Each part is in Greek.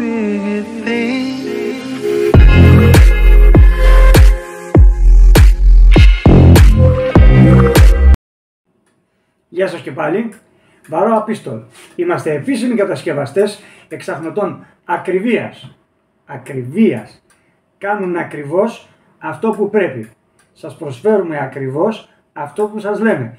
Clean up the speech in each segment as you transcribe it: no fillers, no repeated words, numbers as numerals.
big thing. Γεια σας και πάλι, Varroa Pistol. Είμαστε επίσημοι κατασκευαστές εξαχνωτών ακριβίας. Κάνουν ακριβώς αυτό που πρέπει. Σας προσφέρουμε ακριβώς αυτό που σας λέμε.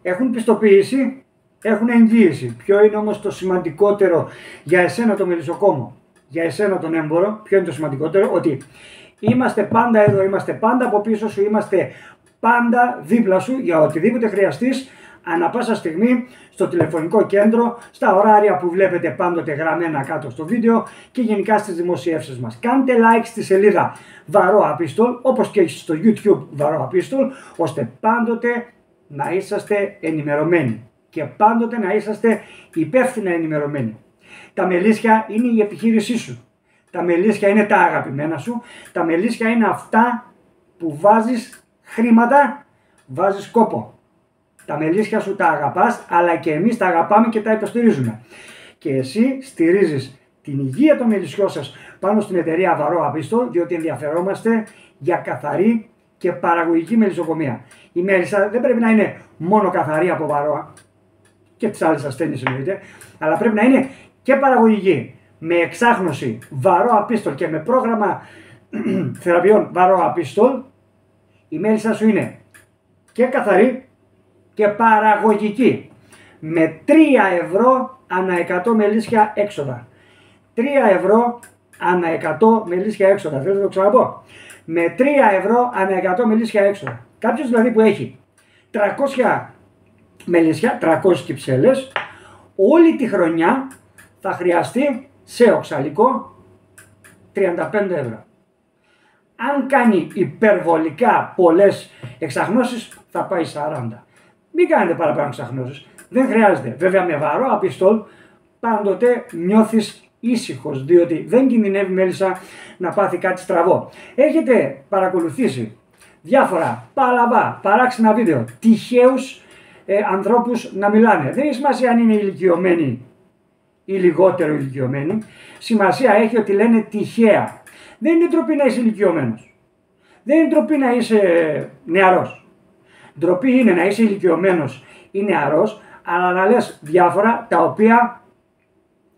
Έχουν πιστοποίηση, έχουν εγγύηση. Ποιο είναι όμως το σημαντικότερο για εσένα το μελισσοκόμο, για εσένα τον έμπορο? Ποιο είναι το σημαντικότερο? Ότι είμαστε πάντα εδώ, είμαστε πάντα από πίσω σου, είμαστε πάντα δίπλα σου για οτιδήποτε χρειαστείς, ανά πάσα στιγμή, στο τηλεφωνικό κέντρο, στα ωράρια που βλέπετε πάντοτε γραμμένα κάτω στο βίντεο και γενικά στις δημοσιεύσεις μας. Κάντε like στη σελίδα Varroa Pistol, όπως και στο YouTube Varroa Pistol, ώστε πάντοτε να είσαστε ενημερωμένοι και πάντοτε να είσαστε υπεύθυνα ενημερωμένοι. Τα μελίσια είναι η επιχείρησή σου. Τα μελίσια είναι τα αγαπημένα σου. Τα μελίσια είναι αυτά που βάζεις χρήματα, βάζεις κόπο. Τα μελίσια σου τα αγαπάς, αλλά και εμείς τα αγαπάμε και τα υποστηρίζουμε. Και εσύ στηρίζεις την υγεία των μελισσιών σας πάνω στην εταιρεία Varroa Pistol, διότι ενδιαφερόμαστε για καθαρή και παραγωγική μελισσοκομεία. Η μέλισσα δεν πρέπει να είναι μόνο καθαρή από Varroa και τις άλλες ασθένειες εννοείται, αλλά πρέπει να είναι και παραγωγική. Με εξάγνωση Varroa Pistol και με πρόγραμμα θεραπείων Varroa Pistol, η μέλισσα σου είναι και καθαρή και παραγωγική. Με 3 ευρώ ανά 100 μελίσια έξοδα. 3 ευρώ ανά 100 μελίσια έξοδα. Θέλω να το ξαναπώ. Με 3 ευρώ ανά 100 μελίσια έξοδα. Κάποιος δηλαδή που έχει 300 μελίσια, 300 κυψέλες, όλη τη χρονιά θα χρειαστεί σε οξαλικό 35 ευρώ. Αν κάνει υπερβολικά πολλές εξαγνώσεις θα πάει 40. Μην κάνετε παραπάνω εξαγνώσεις. Δεν χρειάζεται. Βέβαια με Varroa Pistol πάντοτε νιώθεις ήσυχος, διότι δεν κινδυνεύει μέλισσα να πάθει κάτι στραβό. Έχετε παρακολουθήσει διάφορα παλαβά, παράξενα βίντεο, τυχαίους ανθρώπους να μιλάνε. Δεν έχει σημασία αν είναι ηλικιωμένοι ή λιγότερο ηλικιωμένοι. Σημασία έχει ότι λένε τυχαία. Δεν είναι ντροπή να είσαι ηλικιωμένος. Δεν είναι ντροπή να είσαι νεαρός. Ντροπή είναι να είσαι ηλικιωμένος ή νεαρός, αλλά να λες διάφορα τα οποία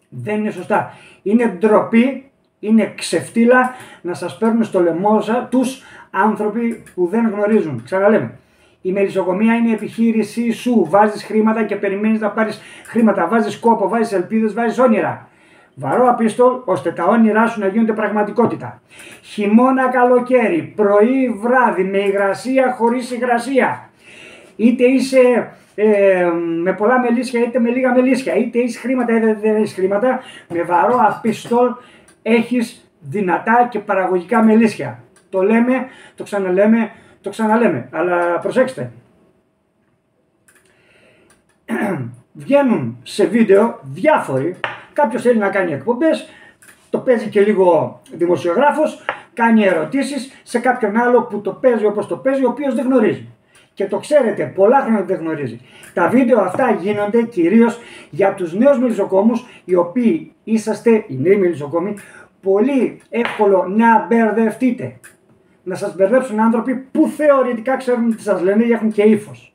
δεν είναι σωστά. Είναι ντροπή, είναι ξεφτύλα να σας παίρνουν στο λαιμό τους άνθρωποι που δεν γνωρίζουν. Ξαναλέμε, η μελισσοκομεία είναι η επιχείρησή σου. Βάζεις χρήματα και περιμένεις να πάρεις χρήματα. Βάζεις κόπο, βάζεις ελπίδες, βάζεις όνειρα. Varroa Pistol, ώστε τα όνειρά σου να γίνονται πραγματικότητα. Χειμώνα, καλοκαίρι, πρωί, βράδυ, με υγρασία, χωρίς υγρασία. Είτε είσαι με πολλά μελίσια, είτε με λίγα μελίσια, είτε έχεις χρήματα, είτε δεν έχεις χρήματα, με Varroa Pistol έχεις δυνατά και παραγωγικά μελίσια. Το λέμε, το ξαναλέμε, το ξαναλέμε, αλλά προσέξτε. Βγαίνουν σε βίντεο διάφοροι, κάποιος θέλει να κάνει εκπομπές, το παίζει και λίγο δημοσιογράφος, κάνει ερωτήσεις σε κάποιον άλλο που το παίζει όπως το παίζει, ο οποίος δεν γνωρίζει. Και το ξέρετε, πολλά χρόνια δεν γνωρίζει. Τα βίντεο αυτά γίνονται κυρίως για τους νέους μελισσοκόμους, οι οποίοι είσαστε, οι νέοι μελισσοκόμοι, πολύ εύκολο να μπερδευτείτε. Να σας μπερδέψουν άνθρωποι που θεωρητικά ξέρουν τι σας λένε ή έχουν και ύφος.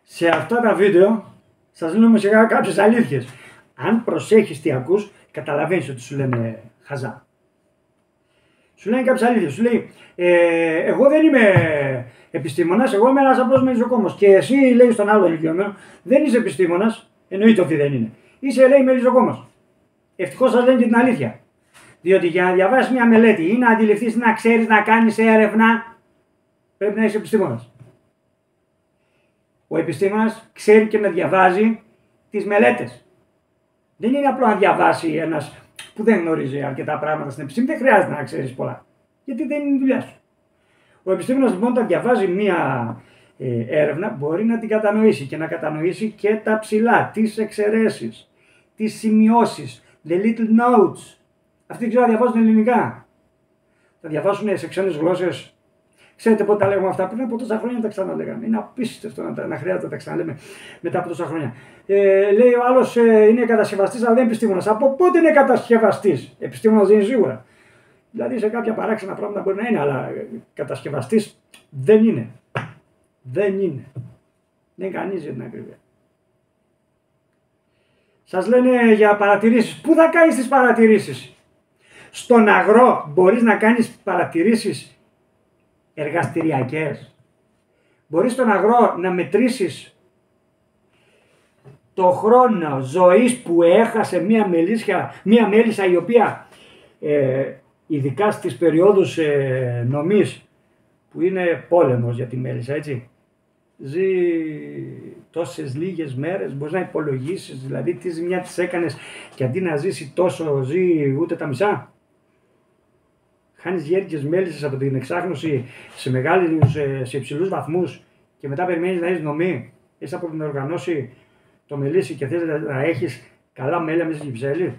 Σε αυτά τα βίντεο σας λέμε σιγά κάποιες αλήθειες. Αν προσέχεις τι ακούς, καταλαβαίνεις ότι σου λένε χαζά. Σου λένε κάποιες αλήθειες. Σου λέει, εγώ δεν είμαι επιστήμονας, εγώ είμαι ένας απλός μελισσοκόμος. Και εσύ, λέει στον άλλο ηλικιωμένο, δεν είσαι επιστήμονας, εννοείται ότι δεν είναι. Είσαι, λέει, μελισσοκόμος. Ευτυχώς σας λένε και την αλήθεια. Διότι για να διαβάσεις μια μελέτη ή να αντιληφθείς, να ξέρεις, να κάνεις έρευνα, πρέπει να είσαι επιστήμονας. Ο επιστήμονας ξέρει και να διαβάζει τις μελέτες. Δεν είναι απλό να διαβάσει ένας που δεν γνωρίζει αρκετά πράγματα στην επιστήμη, δεν χρειάζεται να ξέρεις πολλά. Γιατί δεν είναι η δουλειά σου. Ο επιστήμονας λοιπόν, όταν διαβάζει μία έρευνα, μπορεί να την κατανοήσει και να κατανοήσει και τα ψηλά, τις εξαιρέσεις, τις σημειώσεις, the little notes. Αυτοί ξέρω να διαβάζουν ελληνικά. Θα διαβάσουν σε ξένες γλώσσες Ξέρετε πότε τα λέγαμε αυτά? Πριν από τόσα χρόνια τα ξαναλέγαμε. Είναι απίστευτο να χρειάζεται να τα ξαναλέμε μετά από τόσα χρόνια. Λέει ο άλλος είναι κατασκευαστής, αλλά δεν είναι επιστήμονας. Από πότε είναι κατασκευαστής? Επιστήμονας δεν είναι σίγουρα. Δηλαδή σε κάποια παράξενα πράγματα μπορεί να είναι, αλλά κατασκευαστής δεν είναι. Δεν είναι. Δεν είναι κανείς για την ακρίβεια. Σας λένε για παρατηρήσεις. Πού θα κάνεις τις παρατηρήσεις? Στον αγρό μπορείς να κάνεις παρατηρήσεις εργαστηριακές? Μπορείς στον αγρό να μετρήσεις το χρόνο ζωής που έχασε μία μέλισσα η οποία ειδικά στις περιόδους νομής που είναι πόλεμος για τη μέλισσα, έτσι, ζει τόσες λίγες μέρες, μπορείς να υπολογίσεις δηλαδή τι ζημιά της έκανες και αντί να ζήσει τόσο ζει ούτε τα μισά. Χάνεις γέρικες μέλισσες από την εξάγνωση σε υψηλούς βαθμούς και μετά περιμένεις να έχεις νομή. Έχεις από την οργανώσει το μελίσι και θες να έχεις καλά μέλια μέσα στην Κυψέλη.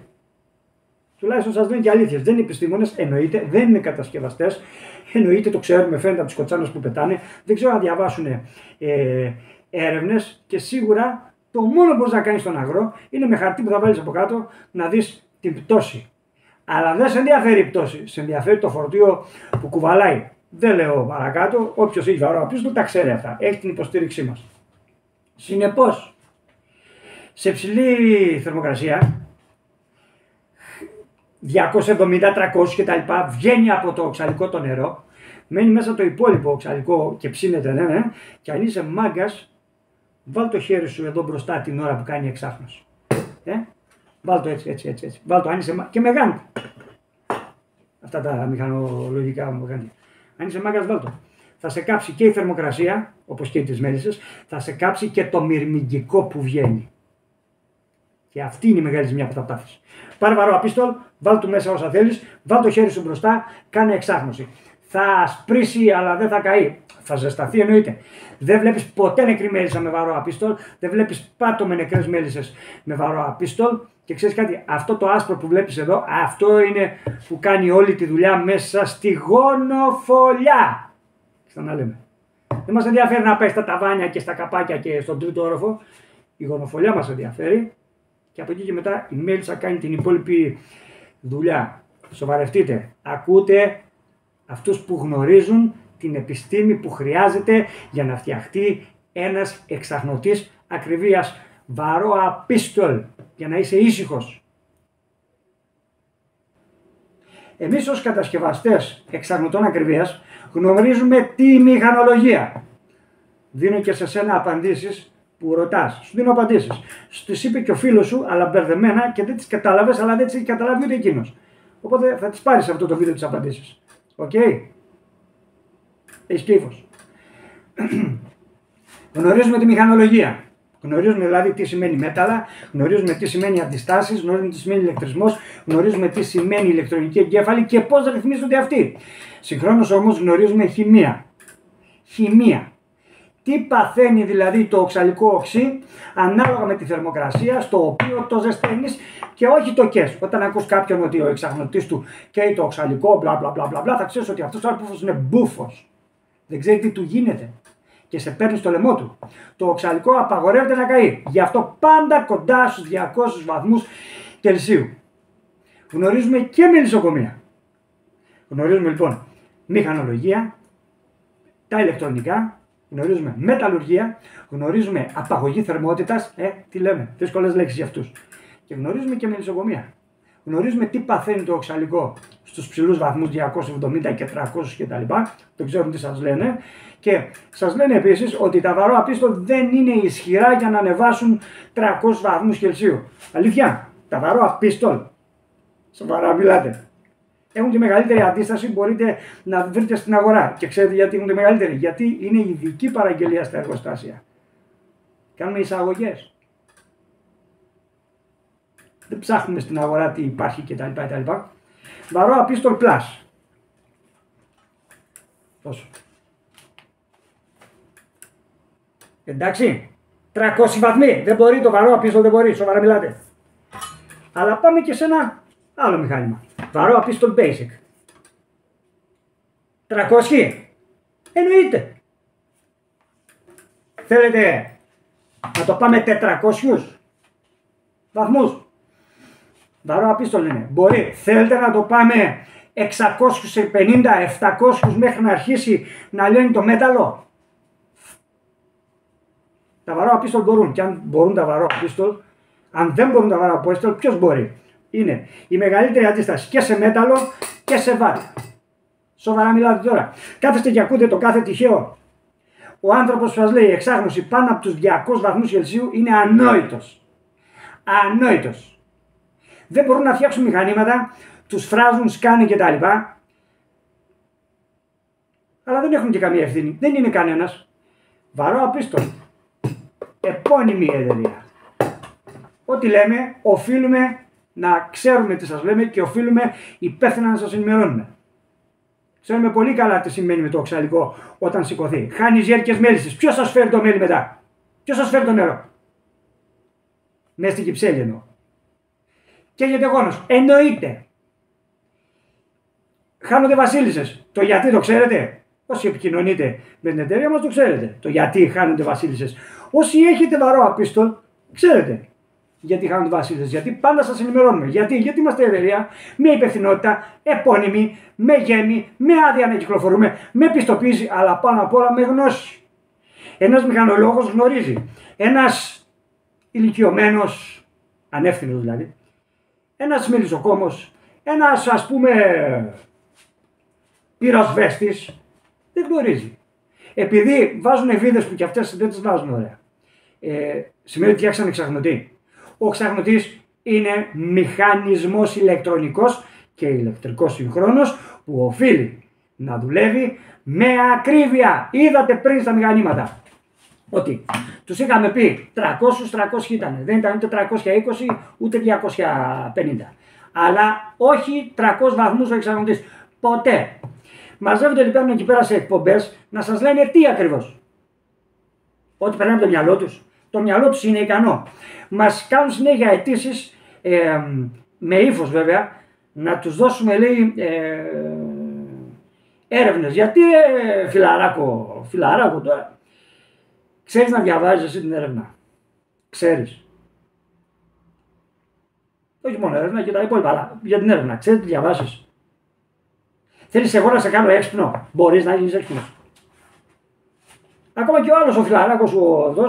Τουλάχιστον σας λένε και αλήθειες. Δεν είναι επιστήμονες, εννοείται, δεν είναι κατασκευαστές. Εννοείται, το ξέρουμε, φαίνεται από τις κοτσάνες που πετάνε. Δεν ξέρω να διαβάσουν έρευνες και σίγουρα το μόνο που μπορείς να κάνεις στον αγρό είναι με χαρτί που θα βάλεις από κάτω να δεις την πτώση. Αλλά δεν σε ενδιαφέρει η πτώση, σε ενδιαφέρει το φορτίο που κουβαλάει. Δεν λέω παρακάτω, όποιος έχει βαρό τα ξέρει αυτά. Έχει την υποστήριξή μας. Συνεπώς, σε ψηλή θερμοκρασία, 270-300 κτλ. Βγαίνει από το οξαλικό το νερό, μένει μέσα το υπόλοιπο οξαλικό και ψήνεται, ναι. Και αν είσαι μάγκας, βάλ το χέρι σου εδώ μπροστά την ώρα που κάνει εξάχνωση. Βάλ το έτσι. Βάλ το, αν είσαι και μεγάντη. Αυτά τα μηχανολογικά μου μεγάντη. Αν είσαι μάγκας, βάλ το. Θα σε κάψει και η θερμοκρασία, όπως και τις μέλισσες, θα σε κάψει και το μυρμηγκικό που βγαίνει. Και αυτή είναι η μεγάλη ζημιά που θα πάθεις. Πάρε βαρό απίστολ, βάλ του μέσα όσα θέλεις, βάλ το χέρι σου μπροστά, κάνε εξάγνωση. Θα σπρίσει, αλλά δεν θα καεί. Θα ζεσταθεί, εννοείται. Δεν βλέπεις ποτέ νεκρή μέλισσα με βαρό απίστολ, δεν βλέπεις πάτο με νεκρές μέλισσες με βαρό απίστολ. Και ξέρεις κάτι, αυτό το άσπρο που βλέπεις εδώ, αυτό είναι που κάνει όλη τη δουλειά μέσα στη γονοφολιά. Ξαναλέμε. Δεν μας ενδιαφέρει να πάει στα ταβάνια και στα καπάκια και στον τρίτο όροφο. Η γονοφολιά μας ενδιαφέρει. Και από εκεί και μετά η μέλισσα κάνει την υπόλοιπη δουλειά. Σοβαρευτείτε. Ακούτε αυτούς που γνωρίζουν την επιστήμη που χρειάζεται για να φτιαχτεί ένας εξαγνωτής ακριβίας. Βαρό απίστολ. Για να είσαι ήσυχος. Εμείς ως κατασκευαστές εξαγνωτών ακριβίας γνωρίζουμε τη μηχανολογία. Δίνω και σε σένα απαντήσεις που ρωτάς. Σου δίνω απαντήσεις. Τις είπε και ο φίλος σου, αλλά μπερδεμένα και δεν τις κατάλαβες, αλλά δεν τις έχει καταλάβει ούτε εκείνος. Οπότε θα τις πάρεις σε αυτό το βίντεο τις απαντήσεις. Οκ. Έχεις κύφος. Γνωρίζουμε τη μηχανολογία. Γνωρίζουμε δηλαδή τι σημαίνει μέταλλα, γνωρίζουμε τι σημαίνει αντιστάσεις, γνωρίζουμε τι σημαίνει ηλεκτρισμός, γνωρίζουμε τι σημαίνει ηλεκτρονική εγκέφαλη και πώς ρυθμίζονται αυτοί. Συγχρόνως όμως γνωρίζουμε χημεία. Χημεία. Τι παθαίνει δηλαδή το οξαλικό οξύ ανάλογα με τη θερμοκρασία στο οποίο το ζεσταίνεις και όχι το κες. Όταν ακούς κάποιον ότι ο εξαγνωτής του καίει το οξαλικό, μπλα μπλα μπλα, θα ξέρεις ότι αυτός ο άνθρωπος είναι μπούφος. Δεν ξέρει τι του γίνεται. Και σε παίρνει στο λαιμό του. Το οξαλικό απαγορεύεται να καεί. Γι' αυτό πάντα κοντά στους 200 βαθμούς Κελσίου. Γνωρίζουμε και μελισσοκομεία. Γνωρίζουμε λοιπόν μηχανολογία, τα ηλεκτρονικά, γνωρίζουμε μεταλλουργία, γνωρίζουμε απαγωγή θερμότητας, τι λέμε, δύσκολες λέξεις για αυτούς. Και γνωρίζουμε και μελισσοκομεία. Γνωρίζουμε τι παθαίνει το οξαλικό στους ψηλούς βαθμούς 270 και 300 κτλ. Δεν ξέρουν τι σας λένε. Και σας λένε επίσης ότι τα βαρό απίστολ δεν είναι ισχυρά για να ανεβάσουν 300 βαθμούς Κελσίου. Αλήθεια, τα βαρό απίστολ, σοβαρά μιλάτε, έχουν τη μεγαλύτερη αντίσταση, μπορείτε να βρείτε στην αγορά. Και ξέρετε γιατί έχουν τη μεγαλύτερη? Γιατί είναι ειδική παραγγελία στα εργοστάσια. Κάνουμε εισαγωγές. Δεν ψάχνουμε στην αγορά τι υπάρχει κτλ. Βαρό απίστολ plus. Τόσο. Εντάξει, 300 βαθμοί, δεν μπορεί το βαρό απίστολ, δεν μπορεί, σοβαρά μιλάτε. Αλλά πάμε και σε ένα άλλο μηχάνημα. Βαρό απίστολ basic. 300. Εννοείται. Θέλετε να το πάμε 400 βαθμούς. Βαρό απίστολο είναι. Μπορεί. Θέλετε να το πάμε 650, 700 μέχρι να αρχίσει να λιώνει το μέταλλο. Τα βαρό απίστολ μπορούν. Και αν μπορούν τα βαρό απίστολ, αν δεν μπορούν τα βαρό απίστολ, ποιος μπορεί? Είναι η μεγαλύτερη αντίσταση και σε μέταλλο και σε βάρη. Σοβαρά μιλάτε τώρα. Κάθεστε και ακούτε το κάθε τυχαίο. Ο άνθρωπος που σας λέει εξάγνωση πάνω από τους 200 βαθμούς Κελσίου είναι ανόητος. Ανόητος. Δεν μπορούν να φτιάξουν μηχανήματα, τους φράζουν, σκάνουν κτλ. Αλλά δεν έχουν και καμία ευθύνη. Δεν είναι κανένας. Βαρό απίστολ. Επώνυμη εταιρεία. Ό,τι λέμε, οφείλουμε να ξέρουμε τι σας λέμε και οφείλουμε υπεύθυνα να σας ενημερώνουμε. Ξέρουμε πολύ καλά τι σημαίνει με το οξαλικό όταν σηκωθεί. Χάνει ζέρκες μέλισσες. Ποιος σας φέρει το μέλι μετά? Ποιος σας φέρει το νερό? Μέσα στην Κυψέλη εννοώ. Καίγεται γόνος. Εννοείται. Χάνονται βασίλισσες. Το γιατί το ξέρετε? Όσοι επικοινωνείτε με την εταιρεία μας το ξέρετε. Το γιατί χάνονται βασίλισσες. Όσοι έχετε βαρό απίστολ, ξέρετε γιατί χάνονται βασίλισσες. Γιατί πάντα σας ενημερώνουμε. Γιατί είμαστε εταιρεία με υπευθυνότητα, επώνυμη, με γέμη, με άδεια να κυκλοφορούμε, με πιστοποίηση, αλλά πάνω απ' όλα με γνώση. Ένας μηχανολόγος γνωρίζει. Ένας ηλικιωμένος, ανεύθυνος δηλαδή, ένας μελισσοκόμος, ένας ας πούμε πυροσβέστης, δεν γνωρίζει. Επειδή βάζουν βίδες που και αυτές δεν τις βάζουν ωραία. Σημαίνει ότι φτιάξαν εξαγνωτή. Ο εξαγνωτής είναι μηχανισμός ηλεκτρονικός και ηλεκτρικός συγχρόνος που οφείλει να δουλεύει με ακρίβεια. Είδατε πριν στα μηχανήματα ότι τους είχαμε πει 300 ήταν. Δεν ήταν ούτε 320 ούτε 250. Αλλά όχι 300 βαθμούς ο εξαγνωτής. Ποτέ. Μαζεύονται λοιπόν εκεί πέρα σε εκπομπές να σας λένε τι ακριβώς. Ό,τι περνάει από το μυαλό τους. Το μυαλό τους είναι ικανό. Μας κάνουν συνέχεια αιτήσεις, με ύφος βέβαια, να τους δώσουμε λέει έρευνες. Γιατί φιλαράκο τώρα, ξέρεις να διαβάζεις εσύ την έρευνα? Ξέρεις? Όχι μόνο έρευνα και τα υπόλοιπα, αλλά για την έρευνα. Ξέρεις τι διαβάσεις? Θέλεις εγώ να σε κάνω έξυπνο? Μπορείς να γίνεις έξυπνος? Ακόμα και ο άλλος ο φιλαράκος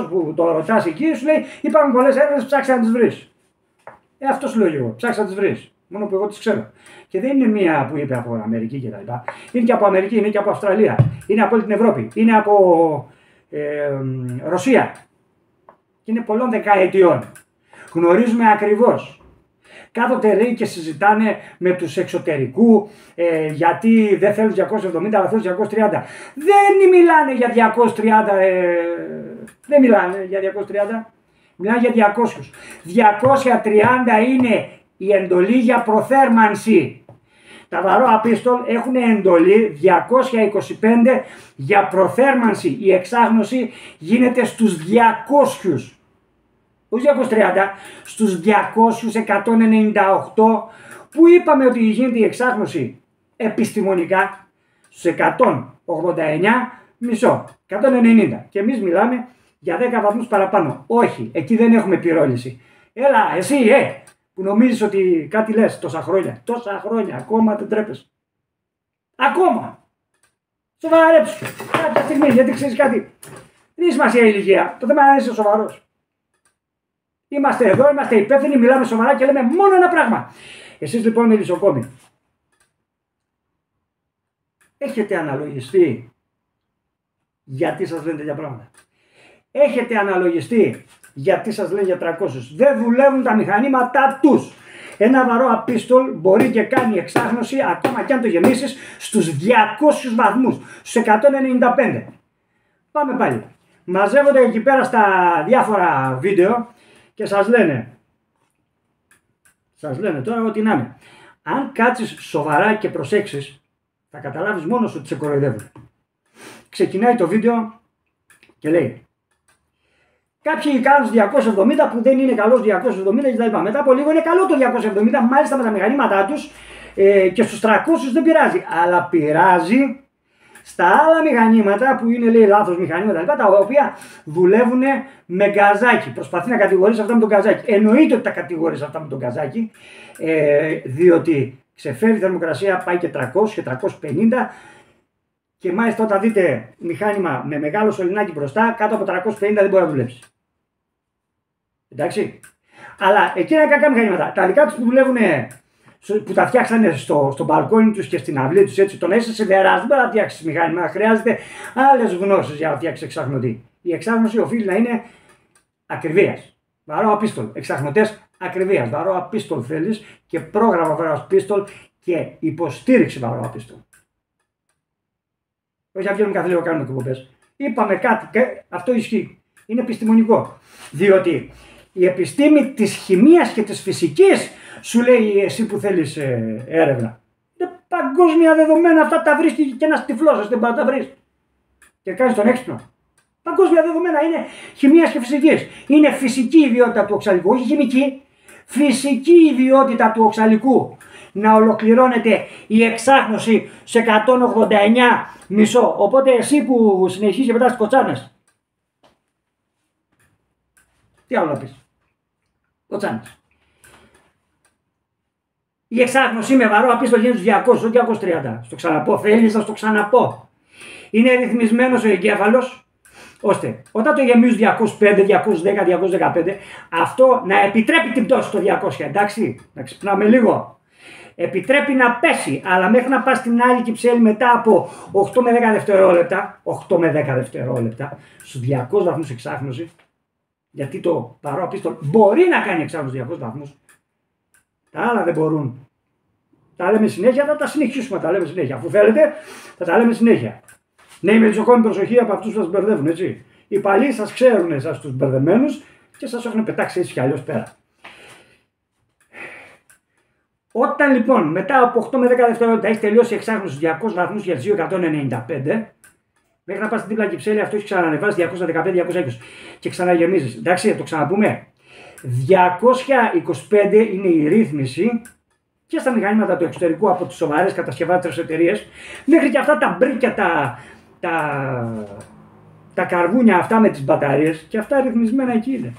που το ρωτάς εκεί σου λέει υπάρχουν πολλές έρευνες, ψάξε να τις βρεις. Αυτό σου λέω εγώ, ψάξε να τις βρεις. Μόνο που εγώ τις ξέρω. Και δεν είναι μία που είπε από Αμερική κτλ. Είναι και από Αμερική, είναι και από Αυστραλία, είναι από όλη την Ευρώπη, είναι από Ρωσία. Και είναι πολλών δεκαετιών. Γνωρίζουμε ακριβώς. Κάθονται λέει και συζητάνε με τους εξωτερικού γιατί δεν θέλουν 270 αλλά θέλουν 230. Δεν μιλάνε για 230, δεν μιλάνε για 230, μιλάνε για 200. 230 είναι η εντολή για προθέρμανση. Τα βαρό απίστολ έχουν εντολή 225 για προθέρμανση. Η εξάγνωση γίνεται στους 200. Όχι 230, στους 200-198 που είπαμε ότι γίνεται η εξάγνωση επιστημονικά, στους 189 μισό, 190 και εμείς μιλάμε για 10 βαθμούς παραπάνω. Όχι, εκεί δεν έχουμε πυρόληση. Έλα εσύ που νομίζεις ότι κάτι λες τόσα χρόνια, ακόμα δεν τρέπεσαι. Ακόμα. Σοβαρέψου. Κάποια στιγμή γιατί ξέρεις κάτι. Δεν έχει σημασία η ηλικία, το θέμα είναι να είσαι σοβαρός. Είμαστε εδώ, είμαστε υπεύθυνοι, μιλάμε σοβαρά και λέμε μόνο ένα πράγμα. Εσείς λοιπόν μελισσοκόμοι, έχετε αναλογιστεί γιατί σας λένε τέτοια πράγματα? Έχετε αναλογιστεί γιατί σας λένε για 300? Δεν δουλεύουν τα μηχανήματά τους. Ένα βαρό απίστολ μπορεί και κάνει εξάγνωση ακόμα και αν το γεμίσεις στους 200 βαθμούς, στους 195. Πάμε πάλι. Μαζεύονται εκεί πέρα στα διάφορα βίντεο και σας λένε τώρα ότι να είναι. Αν κάτσεις σοβαρά και προσέξεις, θα καταλάβεις μόνος ότι σε κοροϊδεύουν. Ξεκινάει το βίντεο και λέει κάποιοι κάνουν 270 που δεν είναι καλός 270 κτλ. Μετά από λίγο είναι καλό το 270, μάλιστα με τα μηχανήματά τους και στους 300 δεν πειράζει. Αλλά πειράζει Στα άλλα μηχανήματα που είναι λέει λάθος μηχανήματα, τα οποία δουλεύουν με γκαζάκι. Προσπαθεί να κατηγορήσει αυτά με τον γκαζάκι. Εννοείται ότι τα κατηγορήσει αυτά με τον γκαζάκι, διότι ξεφέρει θερμοκρασία, πάει και 300 και 350. Και μάλιστα όταν δείτε μηχάνημα με μεγάλο σωληνάκι μπροστά, κάτω από 350 δεν μπορεί να δουλέψει. Εντάξει. Αλλά εκείνα κακά μηχανήματα, τα δικά του που δουλεύουν, που τα φτιάξανε στο μπαλκόνι του και στην αυλή του, έτσι, το να είσαι σιδεράς, δεν μπορεί να φτιάξει μηχάνημα. Χρειάζεται άλλες γνώσεις για να φτιάξει εξαγνωτή. Η εξάγνωση οφείλει να είναι ακριβίας. Βαρό απίστολ. Εξαγνωτές ακριβίας. Βαρό απίστολ θέλει και πρόγραμμα βαρό απίστολ και υποστήριξη βαρό απίστολ. Όχι να βγαίνουμε κάθε λίγο κάνουμε εκπομπές. Είπαμε κάτι και αυτό ισχύει. Είναι επιστημονικό. Διότι η επιστήμη της χημείας και της φυσικής σου λέει εσύ που θέλεις έρευνα. Είναι παγκόσμια δεδομένα, αυτά τα βρεις και ένας τυφλός δεν μπορεί να τα βρεις. Και κάνεις τον έξυπνο. Παγκόσμια δεδομένα είναι χημείας και φυσικής. Είναι φυσική ιδιότητα του οξαλικού, όχι χημική. Φυσική ιδιότητα του οξαλικού. Να ολοκληρώνεται η εξάγνωση σε 189 μισό. Οπότε εσύ που συνεχίζεις και μετά στις κοτσάνες. Τι άλλο να πεις. Κοτσάνες. Η εξάγνωση με βαρό απίστο γίνεται στους 200, 230. Στο ξαναπώ, θέλεις να στο ξαναπώ. Είναι ρυθμισμένος ο εγκέφαλος, ώστε όταν το γεμίζουν 205, 210, 215, αυτό να επιτρέπει την πτώση στο 200, εντάξει, να ξυπνάμε λίγο. Επιτρέπει να πέσει, αλλά μέχρι να πας στην άλλη κυψέλη μετά από 8 με 10 δευτερόλεπτα, 8 με 10 δευτερόλεπτα, στους 200 βαθμούς εξάγνωση, γιατί το βαρό απίστο μπορεί να κάνει εξάγνωση 200 βαθμούς, τα άλλα δεν μπορούν. Τα λέμε συνέχεια, θα τα συνεχίσουμε, τα λέμε συνέχεια. Αφού θέλετε, θα τα λέμε συνέχεια. Ναι, με τσοκώνει προσοχή από αυτούς που σας μπερδεύουν, έτσι. Οι παλιοί σας ξέρουν εσάς τους μπερδεμένους και σας έχουν πετάξει έτσι κι αλλιώς πέρα. Όταν λοιπόν μετά από 8 με 10 δευτερόλεπτα έχει τελειώσει η εξάγνωση στους 200 βαθμούς για 2,195, μέχρι να πας στην δίπλα κυψέλη, αυτό έχει ξανανεβάσει 215-220 και ξαναγεμίζεις. Εντάξει, το ξαναπούμε. 225 είναι η ρύθμιση και στα μηχανήματα του εξωτερικού από τις σοβαρές κατασκευάτρες εταιρείες, μέχρι και αυτά τα μπρίκια, τα καρβούνια αυτά με τις μπαταρίες, και αυτά ρυθμισμένα εκεί είναι.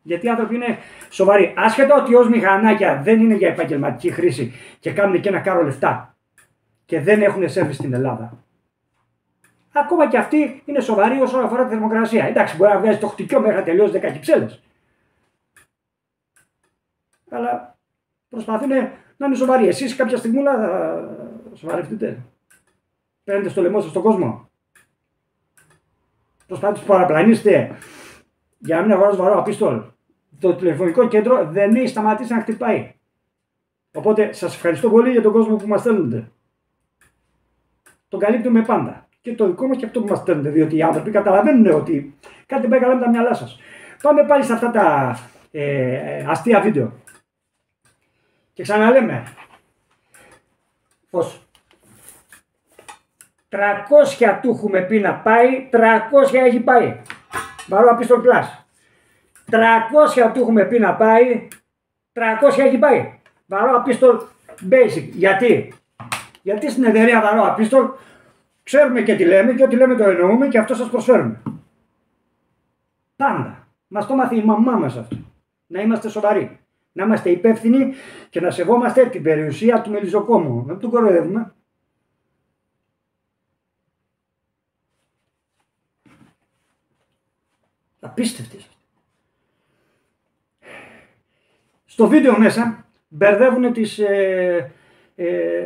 Γιατί οι άνθρωποι είναι σοβαροί. Άσχετα ότι ως μηχανάκια δεν είναι για επαγγελματική χρήση και κάνουν και ένα κάρο λεφτά και δεν έχουν σέρβις στην Ελλάδα. Ακόμα και αυτοί είναι σοβαροί όσον αφορά τη θερμοκρασία. Εντάξει, μπορεί να βγάζει το χτυκιό μέχρι να τελειώσει 10 κυψέλες. Αλλά προσπαθούν να είναι σοβαροί. Εσείς κάποια στιγμή θα σοβαρευτείτε. Παίρνετε στο λαιμό σας στον κόσμο. Προσπαθείτε να παραπλανήσετε για να μην αγοράζω βαρό απίστολ. Το τηλεφωνικό κέντρο δεν έχει σταματήσει να χτυπάει. Οπότε σας ευχαριστώ πολύ για τον κόσμο που μας στέλνετε. Τον καλύπτουμε πάντα. Και το δικό μας και αυτό που μας στέλνετε. Διότι οι άνθρωποι καταλαβαίνουν ότι κάτι δεν πάει καλά με τα μυαλά σας. Πάμε πάλι σε αυτά τα αστεία βίντεο. Και ξαναλέμε. Πώς. 300 του έχουμε πει να πάει, 300 έχει πάει. Βαρό απίστολ Plus. 300 του έχουμε πει να πάει, 300 έχει πάει. Βαρό απίστολ Basic. Γιατί στην εταιρεία Βαρό Απίστολ ξέρουμε και τι λέμε και ό,τι λέμε το εννοούμε και αυτό σας προσφέρουμε. Πάντα. Μας το μάθει η μαμά μας αυτό. Να είμαστε σοβαροί. Να είμαστε υπεύθυνοι και να σεβόμαστε την περιουσία του μελισσοκόμου. Να τον κοροϊδεύουμε. Απίστευτες. Στο βίντεο μέσα μπερδεύουν τις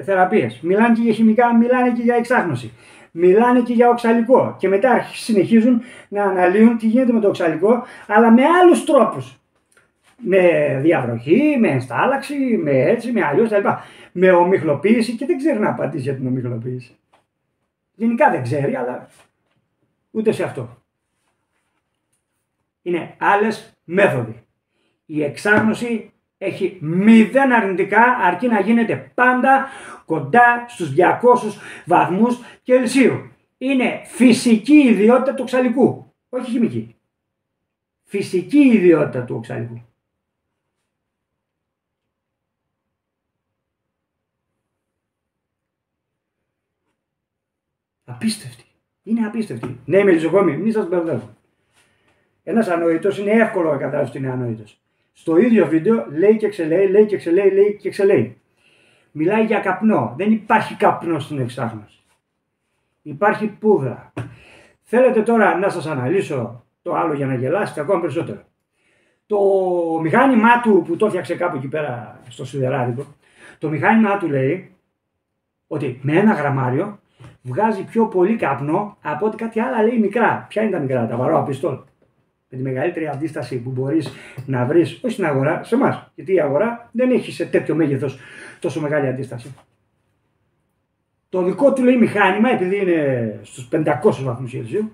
θεραπείες. Μιλάνε και για χημικά, μιλάνε και για εξάγνωση. Μιλάνε και για οξαλικό. Και μετά συνεχίζουν να αναλύουν τι γίνεται με το οξαλικό, αλλά με άλλους τρόπους. Με διαβροχή, με ενστάλλαξη, με έτσι, με αλλιώς κτλ. Με ομιχλοποίηση και δεν ξέρει να απαντήσει για την ομιχλοποίηση. Γενικά δεν ξέρει, αλλά ούτε σε αυτό. Είναι άλλες μέθοδοι. Η εξάγνωση έχει 0 αρνητικά, αρκεί να γίνεται πάντα κοντά στους 200 βαθμούς Κελσίου. Είναι φυσική ιδιότητα του οξαλικού, όχι χημική. Φυσική ιδιότητα του οξαλικού. Απίστευτη. Είναι απίστευτη. Ναι, μελισσοκόμοι, μην σας μπερδεύω. Ένας ανόητος είναι εύκολο να καταλάβεις ότι είναι ανόητος. Στο ίδιο βίντεο λέει και ξελέει, λέει και ξελέει, λέει και ξελέει. Μιλάει για καπνό. Δεν υπάρχει καπνό στην εξάγνωση. Υπάρχει πούδρα. Θέλετε τώρα να σας αναλύσω το άλλο για να γελάσετε ακόμα περισσότερο. Το μηχάνημά του που το έφτιαξε κάπου εκεί πέρα στο σιδεράδικο, το μηχάνημά του λέει ότι με 1 γραμμάριο βγάζει πιο πολύ καπνό από ότι κάτι άλλα λέει μικρά. Ποια είναι τα μικρά, τα βαρόα πιστόλ. Με τη μεγαλύτερη αντίσταση που μπορείς να βρεις, όχι στην αγορά, σε εμάς. Γιατί η αγορά δεν έχει σε τέτοιο μέγεθος τόσο μεγάλη αντίσταση. Το δικό του λέει μηχάνημα, επειδή είναι στους 500 βαθμούς Κελσίου,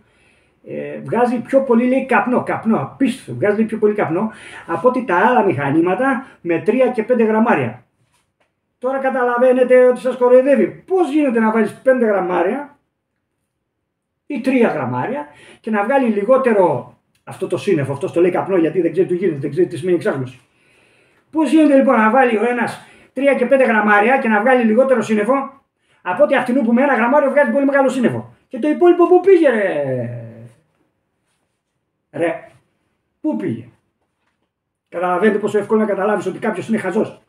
βγάζει πιο πολύ λέει καπνό, απίστευτο, βγάζει λέει πιο πολύ καπνό από ότι τα άλλα μηχανήματα με 3 και 5 γραμμάρια. Τώρα καταλαβαίνετε ότι σας κοροϊδεύει. Πώς γίνεται να βάλεις 5 γραμμάρια ή 3 γραμμάρια και να βγάλει λιγότερο αυτό το σύννεφο, αυτό το λέει καπνό γιατί δεν ξέρει τι γίνεται, δεν ξέρει τι σημαίνει εξάγνωση. Πώς γίνεται λοιπόν να βάλει ο ένας 3 και 5 γραμμάρια και να βγάλει λιγότερο σύννεφο από ότι αυτινού που με 1 γραμμάριο βγάζει πολύ μεγάλο σύννεφο. Και το υπόλοιπο πού πήγε ρε, πού πήγε. Καταλαβαίνετε πόσο εύκολο να καταλάβεις ότι κάποιος είναι χαζός.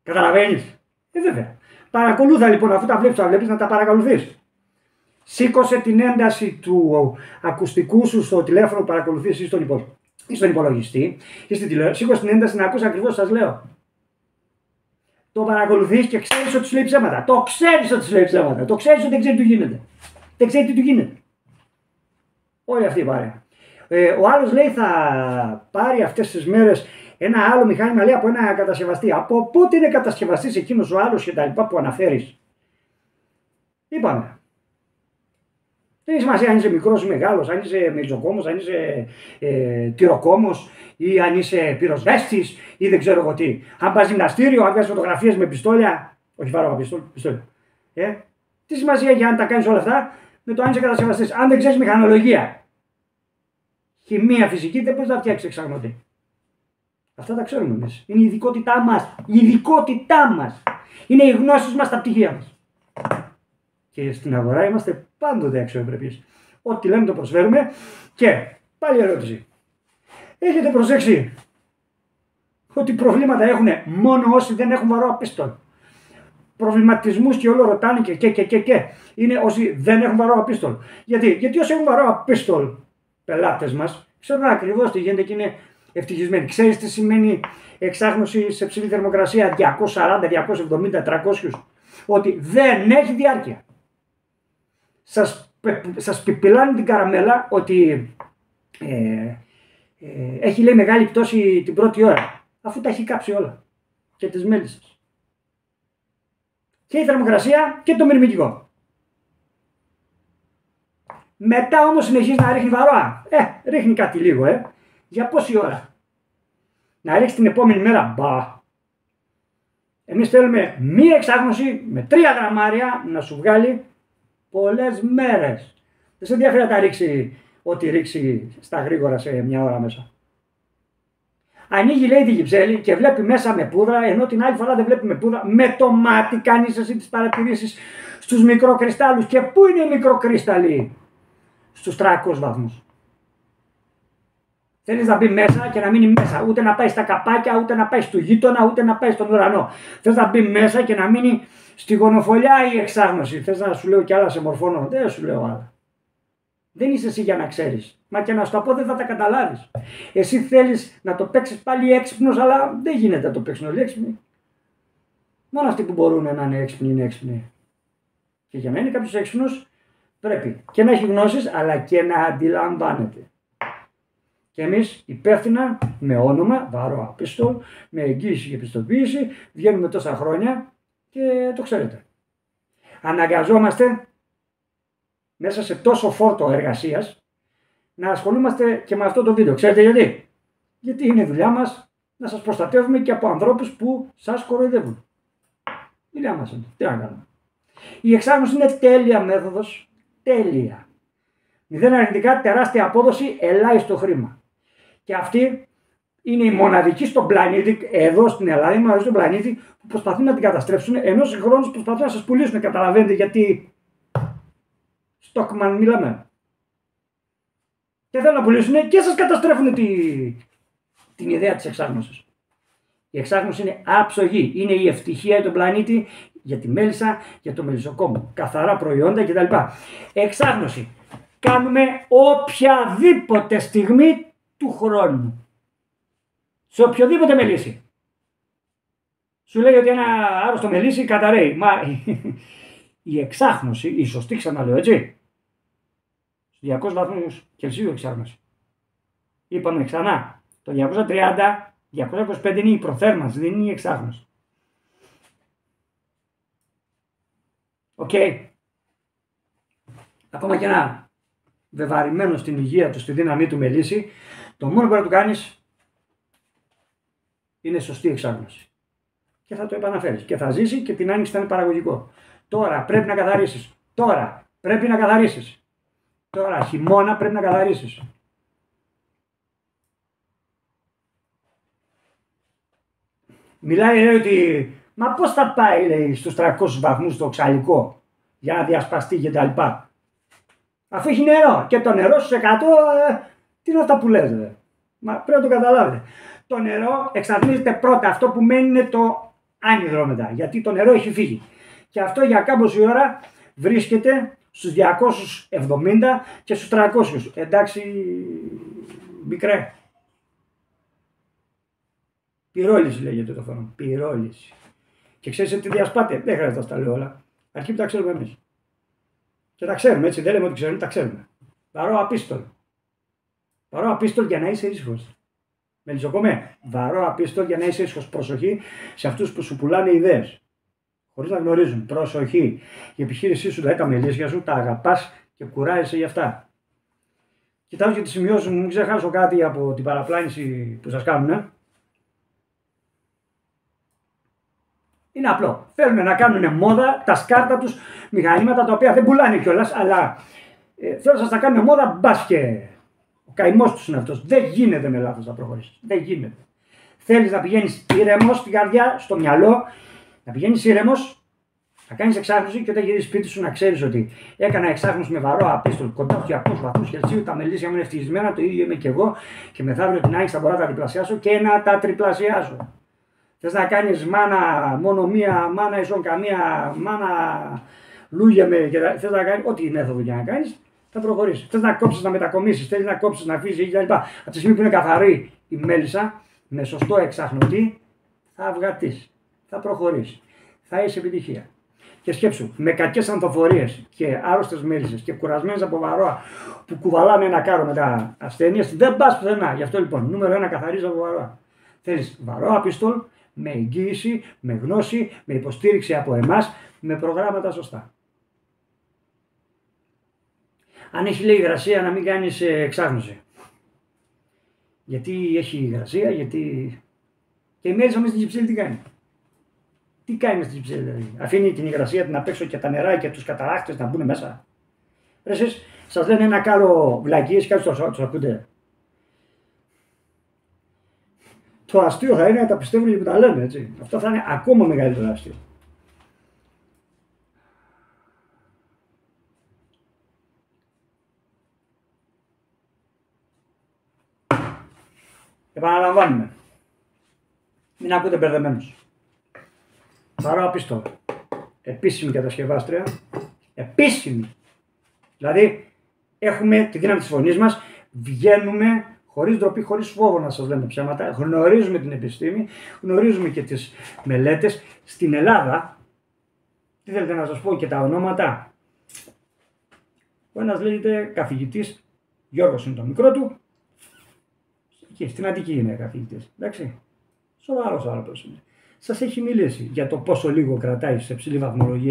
Καταλαβαίνεις. Βέβαια. Παρακολούθα λοιπόν, αφού τα βλέπεις να τα παρακολουθείς. Σήκωσε την ένταση του ακουστικού σου στο τηλέφωνο που παρακολουθείς ή στον υπολογιστή ή στην τηλεόραση. Σήκωσε την ένταση να ακούς ακριβώς σας λέω. Το παρακολουθείς και ξέρεις ότι σου λέει ψέματα. Το ξέρεις ότι σου λέει ψέματα. Το ξέρεις ότι δεν ξέρει τι του γίνεται. Δεν ξέρει τι του γίνεται. Όλη αυτή η παρέα. Ο άλλος λέει θα πάρει αυτές τις μέρες ένα άλλο μηχάνημα λέει από ένα κατασκευαστή. Από πότε είναι κατασκευαστής εκείνος ο άλλος και τα λοιπά που αναφέρεις. Είπαμε. Δεν έχει σημασία αν είσαι μικρός ή μεγάλος, αν είσαι μελισσοκόμος, αν είσαι τυροκόμος ή αν είσαι πυροσβέστης ή δεν ξέρω εγώ τι. Αν πας γυμναστήριο, αν βγάζεις φωτογραφίες με πιστόλια. Όχι βάρω πιστόλια. Τι σημασία για αν τα κάνεις όλα αυτά με το αν είσαι κατασκευαστής. Αν δεν ξέρεις μηχανολογία, χημεία, φυσική, δεν μπορείς να φτιάξεις εξαγνωτή. Αυτά τα ξέρουμε εμείς. Είναι η ειδικότητά μας. Η ειδικότητά μας. Είναι οι γνώσεις μας στα πτυχία μας. Και στην αγορά είμαστε πάντοτε αξιοπρεπείς. Ό,τι λέμε το προσφέρουμε. Και πάλι ερώτηση. Έχετε προσέξει ότι προβλήματα έχουν μόνο όσοι δεν έχουν βαρόα πίστολ. Προβληματισμούς και όλο ρωτάνε και είναι όσοι δεν έχουν βαρόα πίστολ. Γιατί όσοι έχουν βαρόα πίστολ πελάτες μας ξέρουν ακριβώς τι γίνεται και είναι ευτυχισμένοι. Ξέρεις τι σημαίνει εξάγνωση σε ψηλή θερμοκρασία 240, 270, 300. Ότι δεν έχει διάρκεια. Σας πιπιλάνε την καραμέλα ότι έχει λέει μεγάλη πτώση την πρώτη ώρα. Αφού τα έχει κάψει όλα. Και τις μέλισσες. Και η θερμοκρασία και το μυρμηγκικό. Μετά όμως συνεχίζει να ρίχνει βαρόα. Ρίχνει κάτι λίγο Για πόση ώρα. Να ρίξει την επόμενη μέρα. Μπα. Εμείς θέλουμε μία εξάγνωση με 3 γραμμάρια να σου βγάλει πολλές μέρες. Δεν σε ενδιαφέρει να τα ρίξει ό,τι ρίξει στα γρήγορα σε μια ώρα μέσα. Ανοίγει λέει τη γυψέλη και βλέπει μέσα με πούδρα, ενώ την άλλη φορά δεν βλέπει με πούδρα. Με το μάτι κάνεις εσύ τις παρατηρήσεις στους μικροκρυστάλλους. Και πού είναι οι μικροκρύσταλλοι? Στους 300 βαθμούς. Θέλεις να μπει μέσα και να μείνει μέσα. Ούτε να πάει στα καπάκια, ούτε να πάει στο γείτονα, ούτε να πάει στον ουρανό. Θες να μπει μέσα και να μείνει στη γονοφολιά η εξάγνωση. Θες να σου λέω κι άλλα σε μορφώνω? Δεν σου λέω άλλα. Δεν είσαι εσύ για να ξέρεις. Μα και να σου τα πω δεν θα τα καταλάβεις. Εσύ θέλεις να το παίξεις πάλι έξυπνος, αλλά δεν γίνεται να το παίξουν όλοι έξυπνοι. Μόνο αυτοί που μπορούν να είναι έξυπνοι είναι έξυπνοι. Και για να είναι κάποιος έξυπνος πρέπει και να έχει γνώσεις, αλλά και να αντιλαμβάνεται. Και εμείς υπεύθυνα, με όνομα, βαρόα πίστολ, με εγγύηση και πιστοποίηση, βγαίνουμε τόσα χρόνια και το ξέρετε. Αναγκαζόμαστε μέσα σε τόσο φόρτο εργασίας να ασχολούμαστε και με αυτό το βίντεο. Ξέρετε γιατί? Γιατί είναι η δουλειά μας να σας προστατεύουμε και από ανθρώπους που σας κοροϊδεύουν. Η δουλειά μας είναι. Τι να κάνουμε. Η εξάγνωση είναι τέλεια μέθοδος. Τέλεια. Μηδέν αρνητικά, τεράστια απόδοση, ελάχιστο χρήμα. Και αυτή Είναι η μοναδική στον πλανήτη, εδώ στην Ελλάδα, είναι η μοναδική στον πλανήτη που προσπαθούν να την καταστρέψουν, ενώ συγχρόνως προσπαθούν να σας πουλήσουν. Καταλαβαίνετε γιατί Stockman μιλάμε. Και θέλουν να πουλήσουν και σας καταστρέφουν την ιδέα της εξάγνωσης. Η εξάγνωση είναι άψογη. Είναι η ευτυχία για τον πλανήτη, για τη μέλισσα, για το μελισσοκόμο. Καθαρά προϊόντα κτλ. Εξάγνωση. Κάνουμε οποιαδήποτε στιγμή του χρόνου. Σε οποιοδήποτε μελίσι. Σου λέει ότι ένα άρρωστο μελίσι καταραίει. Μα η εξάγνωση, η σωστή ξαναλέω έτσι, 200 βαθμούς Κελσίου εξάγνωση. Είπαμε ξανά, το 230-225 είναι η προθέρμανση, δεν είναι η εξάγνωση. Οκ. Ακόμα και ένα βεβαρημένο στην υγεία του, στη δύναμή του μελίσι, το μόνο που πρέπει να του κάνεις είναι σωστή εξάγνωση. Και θα το επαναφέρεις. Και θα ζήσει και την άνοιξη θα είναι παραγωγικό. Τώρα πρέπει να καθαρίσεις. Τώρα χειμώνα πρέπει να καθαρίσεις. Μιλάει, λέει ότι μα πώς θα πάει, λέει, στους 300 βαθμούς το οξαλικό για να διασπαστεί και τα λοιπά. Αφού έχει νερό και το νερό στους 100, τι είναι αυτά που λες, δε. Μα πρέπει να το καταλάβετε. Το νερό εξατμίζεται πρώτα, αυτό που μένει είναι το άνυδρο μετά, γιατί το νερό έχει φύγει. Και αυτό για κάμποση ώρα βρίσκεται στους 270 και στους 300. Εντάξει, μικρέ. Πυρόληση λέγεται το φαινόμενο. Πυρόληση. Και ξέρεις τι διασπάται. Δεν χρειάζεται να τα λέω όλα. Αρχή που τα ξέρουμε εμείς. Και τα ξέρουμε έτσι. Δεν λέμε ότι ξέρουμε, τα ξέρουμε. Βαρώ απίστολ. Βαρώ απίστολ για να είσαι ήσυχος. Μελισσοκομέ. Βαρώ απίστολ για να είσαι ήσυχος. Προσοχή σε αυτούς που σου πουλάνε ιδέες. Χωρίς να γνωρίζουν. Προσοχή. Η επιχείρησή σου, δηλαδή τα μελίσια σου, τα αγαπάς και κουράζεσαι γι' αυτά. Κοιτάζω και τις σημειώσεις μου, μην ξεχάσω κάτι από την παραπλάνηση που σας κάνουν. Είναι απλό. Θέλουν να κάνουν μόδα τα σκάρτα τους μηχανήματα τα οποία δεν πουλάνε κιόλας, αλλά θέλουν να σας τα κάνουν μόδα μπας και ο καημός τους είναι αυτός. Δεν γίνεται με λάθος να προχωρήσεις. Δεν γίνεται. Θέλεις να πηγαίνεις ήρεμος στην καρδιά, στο μυαλό, να πηγαίνεις ήρεμος, να κάνεις εξάγνωση και όταν γυρίσεις σπίτι σου να ξέρεις ότι έκανα εξάγνωση με βαρό απίστολ κοντά στους 200 βαθμούς Κελσίου, τα μελίσια μου είναι ευτυχισμένα, το ίδιο είμαι και εγώ και μεθαύριο την άνοιξη θα μπορώ να τα διπλασιάσω και να τα τριπλασιάσω. Θες να κάνεις μάνα μόνο μία, μάνα ισόν καμία, μάνα λούγια με, θες να κάνεις ό,τι μέθοδο για να κάνεις, θα προχωρήσεις. Θες να κόψεις, να μετακομίσεις, θέλεις να κόψεις, να αφήσεις κλπ. Από τη στιγμή που είναι καθαρή η μέλισσα, με σωστό εξαγνωτή, θα αυγατείς, θα προχωρήσεις, θα έχεις επιτυχία. Και σκέψου, με κακές ανθοφορίες και άρρωστες μέλισσες και κουρασμένες από βαρόα που κουβαλάνε ένα κάρο με τα ασθένειες, δεν πας πουθενά. Γι' αυτό λοιπόν, νούμερο 1, καθαρίζεις από βαρόα. Θέλεις βαρόα πιστόλ, με εγγύηση, με γνώση, με υποστήριξη από εμάς, με προγράμματα σωστά. Αν έχει λέει υγρασία να μην κάνεις εξάγνωση. Γιατί έχει υγρασία, γιατί... Και η μέλισσα μέσα στην κυψέλη τι κάνει. Τι κάνει μέσα στην κυψέλη δηλαδή. Αφήνει την υγρασία την απ' έξω και τα νερά και τους καταράχτες να μπουν μέσα. Εσείς σας λένε ένα κάρο βλακίες και άλλους τους ακούτε. Το αστείο θα είναι να τα πιστεύουν και που τα λένε, έτσι. Αυτό θα είναι ακόμα μεγαλύτερο αστείο. Επαναλαμβάνουμε. Μην ακούτε μπερδεμένους. Βαρόα πιστόλ. Επίσημη κατασκευάστρια. Επίσημη. Δηλαδή, έχουμε τη δύναμη της φωνής μας, βγαίνουμε χωρίς ντροπή, χωρίς φόβο να σας λέμε ψέματα, γνωρίζουμε την επιστήμη, γνωρίζουμε και τις μελέτες. Στην Ελλάδα, τι θέλετε να σας πω και τα ονόματα. Ο ένας λέγεται καθηγητής, Γιώργος είναι το μικρό του, και στην Αττική είναι καθηγητής, εντάξει. Σοβαρός άνθρωπος είναι. Σας έχει μιλήσει για το πόσο λίγο κρατάει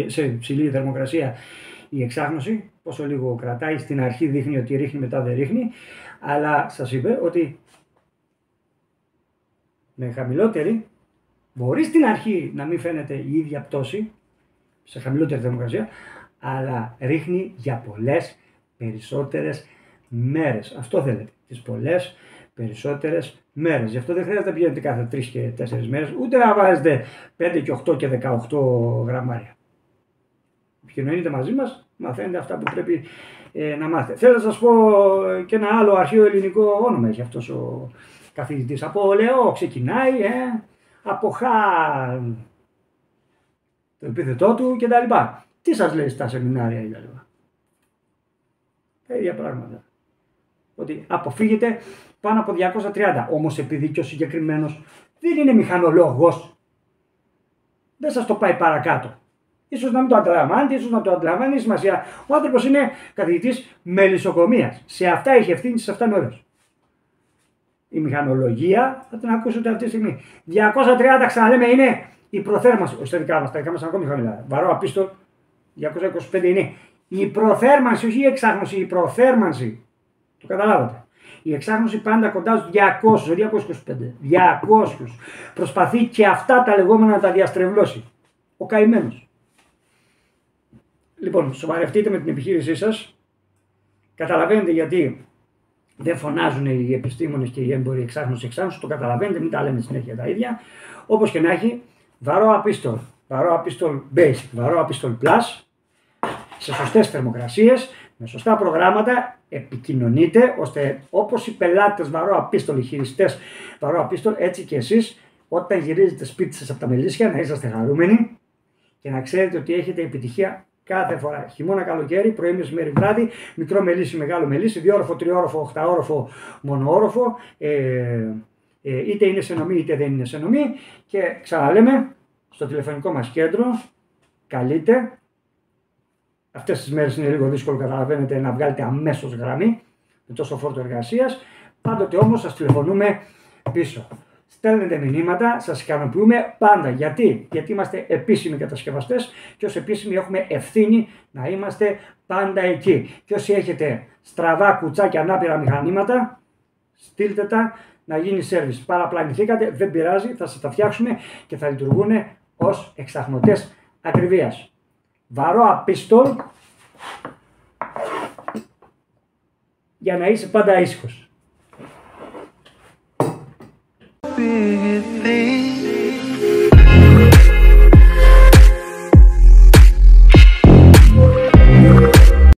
σε υψηλή θερμοκρασία η εξάγνωση, πόσο λίγο κρατάει, στην αρχή δείχνει ότι ρίχνει, μετά δεν ρίχνει, αλλά σας είπε ότι με χαμηλότερη μπορεί στην αρχή να μην φαίνεται η ίδια πτώση σε χαμηλότερη θερμοκρασία, αλλά ρίχνει για πολλές περισσότερες μέρες. Αυτό θέλετε, τις πολλές περισσότερες μέρες. Γι' αυτό δεν χρειάζεται να πηγαίνετε κάθε 3 και 4 μέρες, ούτε να βάζετε 5 και 8 και 18 γραμμάρια. Επικοινωνείτε μαζί μας, μαθαίνετε αυτά που πρέπει να μάθετε. Θέλω να σας πω και ένα άλλο αρχαίο ελληνικό όνομα έχει αυτός ο καθηγητής. Από Λεό ξεκινάει, από Χ το επίθετό του κτλ. Τι σας λέει στα σεμινάρια κτλ. Τα ίδια πράγματα. Ότι αποφύγετε πάνω από 230. Όμως επειδή και ο συγκεκριμένος δεν είναι μηχανολόγος, δεν σας το πάει παρακάτω. Ίσως να μην το αντιλαμβάνετε, ίσως να το αντιλαμβάνει, σημασία. Ο άνθρωπος είναι καθηγητής μελισσοκομείας. Σε αυτά έχει ευθύνη, σε αυτά είναι ωραίος. Η μηχανολογία θα την ακούσετε αυτή τη στιγμή. 230 ξαναλέμε είναι η προθέρμανση. Όχι στα δικά μας, τα δικά μας είναι ακόμη χαμηλά. Βαρό απίστολ 225 είναι η προθέρμανση, όχι η εξάγνωση, η προθέρμανση. Το καταλάβατε. Η εξάγνωση πάντα κοντά στους 200, 225. 200. Προσπαθεί και αυτά τα λεγόμενα να τα διαστρεβλώσει. Ο καημένος. Λοιπόν, σοβαρευτείτε με την επιχείρησή σας. Καταλαβαίνετε γιατί δεν φωνάζουν οι επιστήμονες και οι έμποροι εξάγνωση. Το καταλαβαίνετε, μην τα λέμε συνέχεια τα ίδια. Όπως και να έχει, βαρό απίστολ, βαρό απίστολ basic, βαρό απίστολ plus, σε σωστές θερμοκρασίες, με σωστά προγράμματα, επικοινωνείτε, ώστε όπως οι πελάτες βαρό απίστολ, οι χειριστές βαρό απίστολ, έτσι και εσείς, όταν γυρίζετε σπίτι σας από τα μελίσια, να είσαστε χαρούμενοι και να ξέρετε ότι έχετε επιτυχία κάθε φορά. Χειμώνα, καλοκαίρι, πρωί, μεσημέρι, βράδυ, μικρό μελίσι, μεγάλο μελίσι, 2όροφο, 3όροφο, 8όροφο, μονοόροφο, είτε είναι σε νομή είτε δεν είναι σε νομή. Και ξαναλέμε, στο τηλεφωνικό μας κέντρο, καλείτε. Αυτές τις μέρες είναι λίγο δύσκολο, καταλαβαίνετε, να βγάλετε αμέσως γραμμή με τόσο φόρτο εργασίας. Πάντοτε όμως σας τηλεφωνούμε πίσω. Στέλνετε μηνύματα, σας ικανοποιούμε πάντα. Γιατί? Γιατί είμαστε επίσημοι κατασκευαστές και ως επίσημοι έχουμε ευθύνη να είμαστε πάντα εκεί. Και όσοι έχετε στραβά κουτσάκια, ανάπηρα μηχανήματα, στείλτε τα να γίνει σέρβις. Παραπλανηθήκατε, δεν πειράζει, θα σας τα φτιάξουμε και θα λειτουργούν ως εξαγνωτές ακριβίας. Βαρό απίστολ για να είσαι πάντα ήσυχος.